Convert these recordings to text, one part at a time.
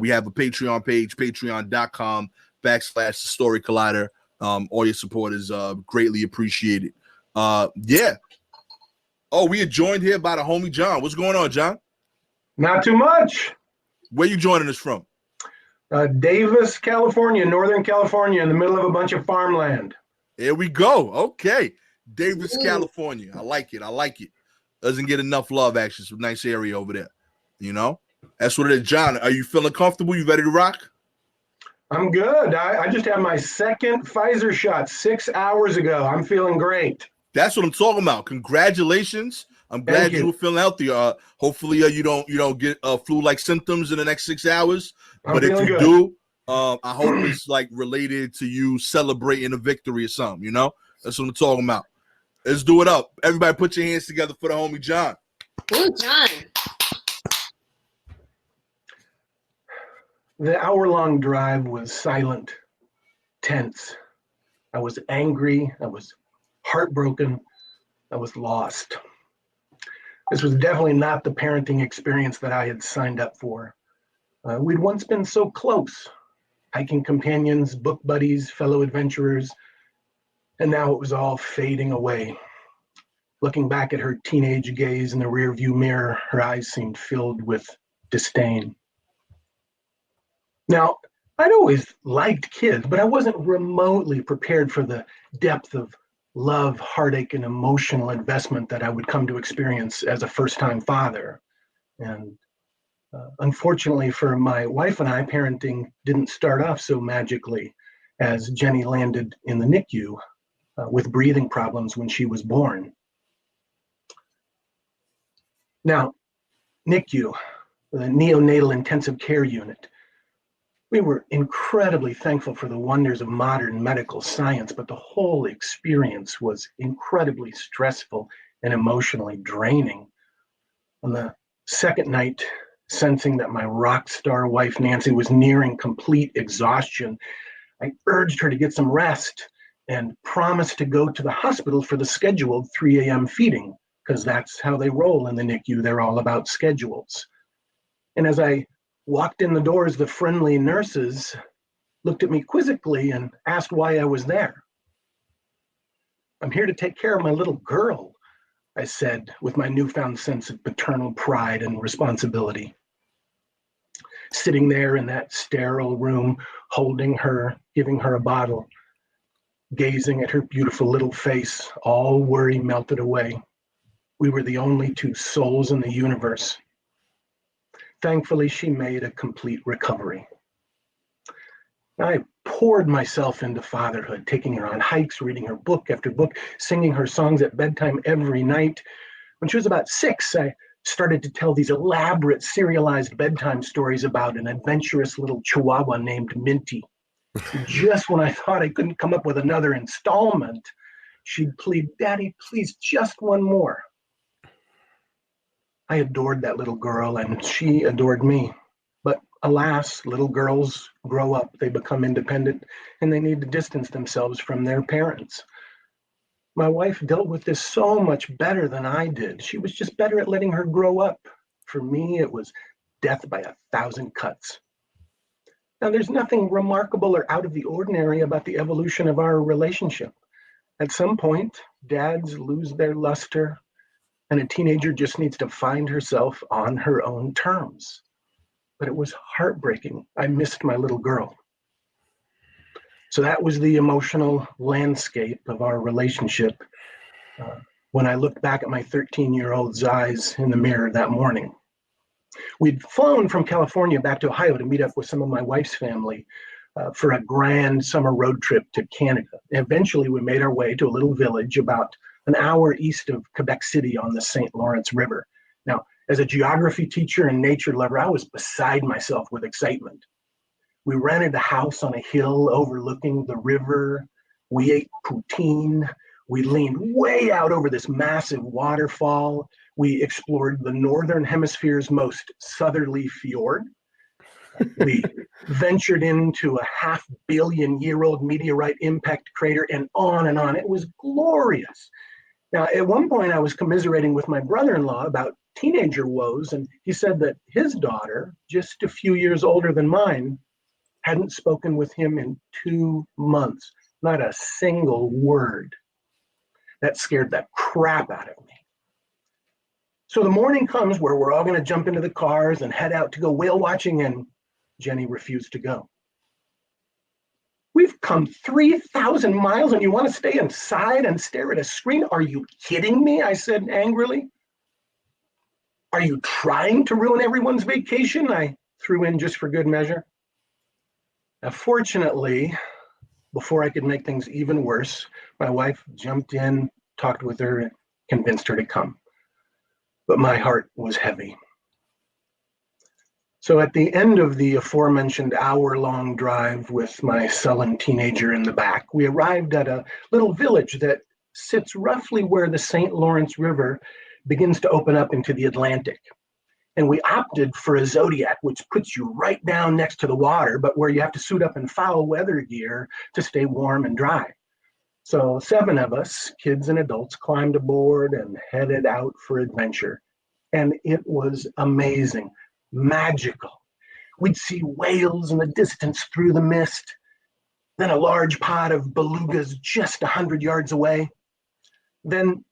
We have a Patreon page, patreon.com/The Story Collider. All your support is greatly appreciated. Yeah. Oh, we are joined here by the homie John. What's going on, John? Not too much. Where you joining us from? Davis, California, Northern California, in the middle of a bunch of farmland. Here we go. Okay. Davis, California. I like it. Doesn't get enough love, actually. It's a nice area over there. You know? That's what it is. John, are you feeling comfortable? You ready to rock? I'm good. I just had my second Pfizer shot 6 hours ago. I'm feeling great. That's what I'm talking about. Congratulations. I'm glad you were feeling healthy. Hopefully you don't get flu-like symptoms in the next 6 hours. But if you do, I hope it's like related to you celebrating a victory or something, you know? That's what I'm talking about. Let's do it up. Everybody put your hands together for the homie John. Ooh, John. The hour-long drive was silent, tense. I was angry. I was heartbroken. I was lost. This was definitely not the parenting experience that I had signed up for. We'd once been so close, hiking companions, book buddies, fellow adventurers, and now it was all fading away. Looking back at her teenage gaze in the rearview mirror, her eyes seemed filled with disdain. Now, I'd always liked kids, but I wasn't remotely prepared for the depth of love, heartache, and emotional investment that I would come to experience as a first-time father. And unfortunately for my wife and I, parenting didn't start off so magically, as Jenny landed in the NICU with breathing problems when she was born. Now, NICU, the neonatal intensive care unit, we were incredibly thankful for the wonders of modern medical science, but the whole experience was incredibly stressful and emotionally draining. On the second night, sensing that my rock star wife, Nancy, was nearing complete exhaustion, I urged her to get some rest and promised to go to the hospital for the scheduled 3 a.m. feeding, because that's how they roll in the NICU. They're all about schedules. And as I walked in the doors, the friendly nurses looked at me quizzically and asked why I was there. "I'm here to take care of my little girl," I said with my newfound sense of paternal pride and responsibility. Sitting there in that sterile room, holding her, giving her a bottle, gazing at her beautiful little face, all worry melted away. We were the only two souls in the universe. Thankfully, she made a complete recovery. I poured myself into fatherhood, taking her on hikes, reading her book after book, singing her songs at bedtime every night. When she was about 6, I started to tell these elaborate serialized bedtime stories about an adventurous little chihuahua named Minty. Just when I thought I couldn't come up with another installment, she'd plead, "Daddy, please, just one more." I adored that little girl, and she adored me. But alas, little girls grow up, they become independent, and they need to distance themselves from their parents. My wife dealt with this so much better than I did. She was just better at letting her grow up. For me, it was death by 1,000 cuts. Now, there's nothing remarkable or out of the ordinary about the evolution of our relationship. At some point, dads lose their luster, and a teenager just needs to find herself on her own terms. But it was heartbreaking. I missed my little girl. So that was the emotional landscape of our relationship when I looked back at my 13-year-old's eyes in the mirror that morning. We'd flown from California back to Ohio to meet up with some of my wife's family for a grand summer road trip to Canada. Eventually, we made our way to a little village about an hour east of Quebec City on the St. Lawrence River. Now, as a geography teacher and nature lover, I was beside myself with excitement. We rented a house on a hill overlooking the river. We ate poutine. We leaned way out over this massive waterfall. We explored the Northern Hemisphere's most southerly fjord. We ventured into a 500 million-year-old meteorite impact crater, and on and on. It was glorious. Now, at one point, I was commiserating with my brother-in-law about teenager woes, and he said that his daughter, just a few years older than mine, hadn't spoken with him in 2 months, not a single word. That scared the crap out of me. So the morning comes where we're all going to jump into the cars and head out to go whale watching, and Jenny refused to go. We've come 3,000 miles and you want to stay inside and stare at a screen? Are you kidding me? I said angrily. Are you trying to ruin everyone's vacation? I threw in just for good measure. Now, fortunately, before I could make things even worse, my wife jumped in, talked with her, and convinced her to come. But my heart was heavy. So at the end of the aforementioned hour-long drive with my sullen teenager in the back, we arrived at a little village that sits roughly where the St. Lawrence River begins to open up into the Atlantic. And we opted for a Zodiac, which puts you right down next to the water, but where you have to suit up in foul weather gear to stay warm and dry. So 7 of us, kids and adults, climbed aboard and headed out for adventure. And it was amazing. Magical. We'd see whales in the distance through the mist, then a large pod of belugas just 100 yards away. Then,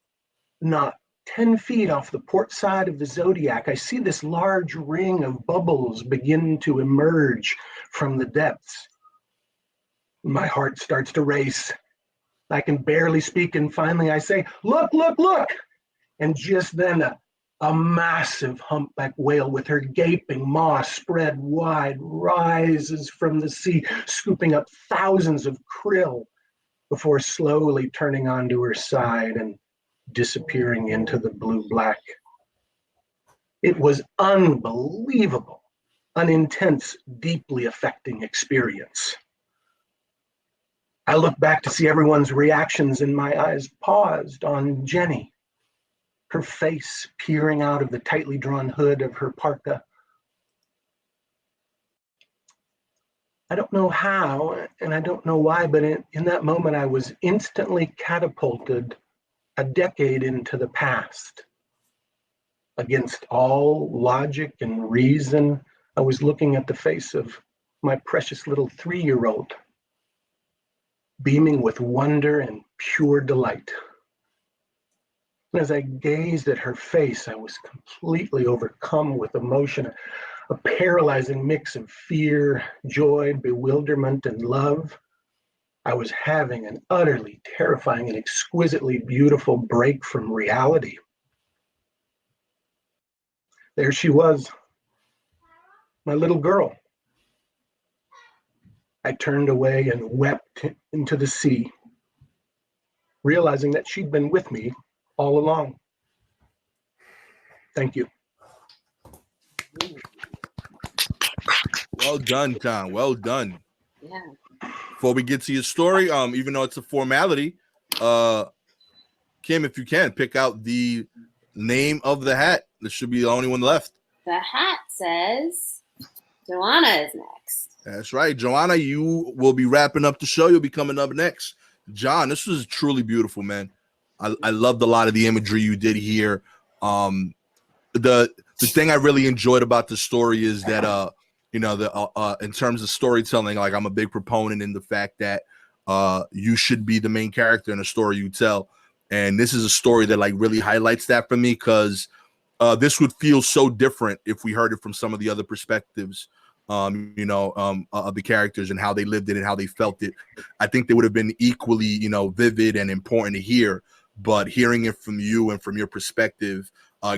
not 10 feet off the port side of the Zodiac, I see this large ring of bubbles begin to emerge from the depths. My heart starts to race. I can barely speak, and finally I say, "Look, look, look!" And just then a massive humpback whale with her gaping maw spread wide rises from the sea, scooping up thousands of krill before slowly turning onto her side and disappearing into the blue-black. It was unbelievable, an intense, deeply affecting experience. I looked back to see everyone's reactions, and my eyes paused on Jenny, her face peering out of the tightly drawn hood of her parka. I don't know how, and I don't know why, but in that moment, I was instantly catapulted a decade into the past. Against all logic and reason, I was looking at the face of my precious little 3-year-old, beaming with wonder and pure delight. And as I gazed at her face, I was completely overcome with emotion, a paralyzing mix of fear, joy, bewilderment, and love. I was having an utterly terrifying and exquisitely beautiful break from reality. There she was, my little girl. I turned away and wept into the sea, realizing that she'd been with me all along. Thank you. Well done, John. Well done. Yeah. Before we get to your story, even though it's a formality, Kim, if you can, pick out the name of the hat. This should be the only one left. The hat says Joanna is next. That's right. Joanna, you will be wrapping up the show. You'll be coming up next. John, this was truly beautiful, man. I loved a lot of the imagery you did here. The thing I really enjoyed about the story is that in terms of storytelling, like I'm a big proponent in the fact that you should be the main character in a story you tell. And this is a story that like really highlights that for me, because this would feel so different if we heard it from some of the other perspectives, of the characters and how they lived it and how they felt it. I think they would have been equally, vivid and important to hear. But hearing it from you and from your perspective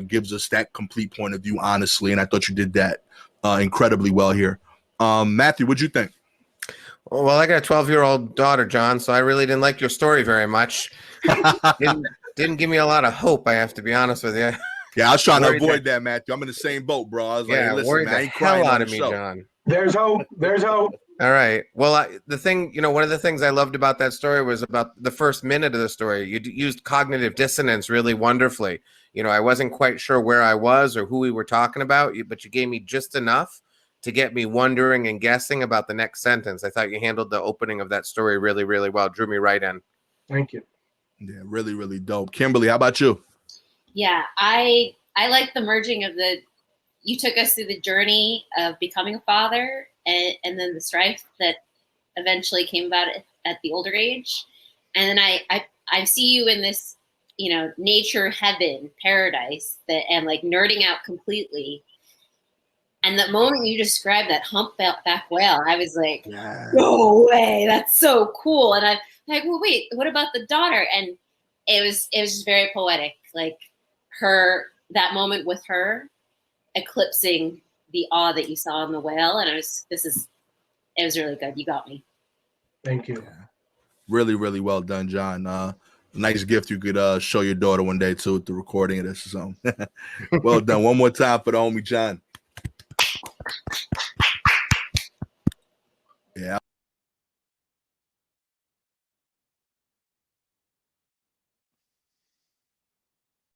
gives us that complete point of view, honestly. And I thought you did that incredibly well here. Matthew, what'd you think? Well, I got a 12-year-old daughter, John, so I really didn't like your story very much. didn't give me a lot of hope, I have to be honest with you. Yeah, I was trying to avoid that, Matthew. I'm in the same boat, bro. I was like, hey, listen, man, I ain't crying out on of the me, show. John. There's hope. There's hope. All right. Well, one of the things I loved about that story was about the first minute of the story. You used cognitive dissonance really wonderfully. I wasn't quite sure where I was or who we were talking about, but you gave me just enough to get me wondering and guessing about the next sentence. I thought you handled the opening of that story really, really well. Drew me right in. Thank you. Yeah, really, really dope. Kimberly, how about you? Yeah, I like the merging of you took us through the journey of becoming a father and then the strife that eventually came about at the older age. And then I see you in this, nature heaven, paradise that and like nerding out completely. And the moment you described that humpback whale, I was like, no way, that's so cool. And I'm like, well, wait, what about the daughter? And it was just very poetic, like that moment with her eclipsing the awe that you saw in the whale. And it was really good. You got me. Thank you. Yeah. Really, really well done, John. Nice gift you could show your daughter one day too, with the recording of this. So well done. One more time for the homie John. Yeah.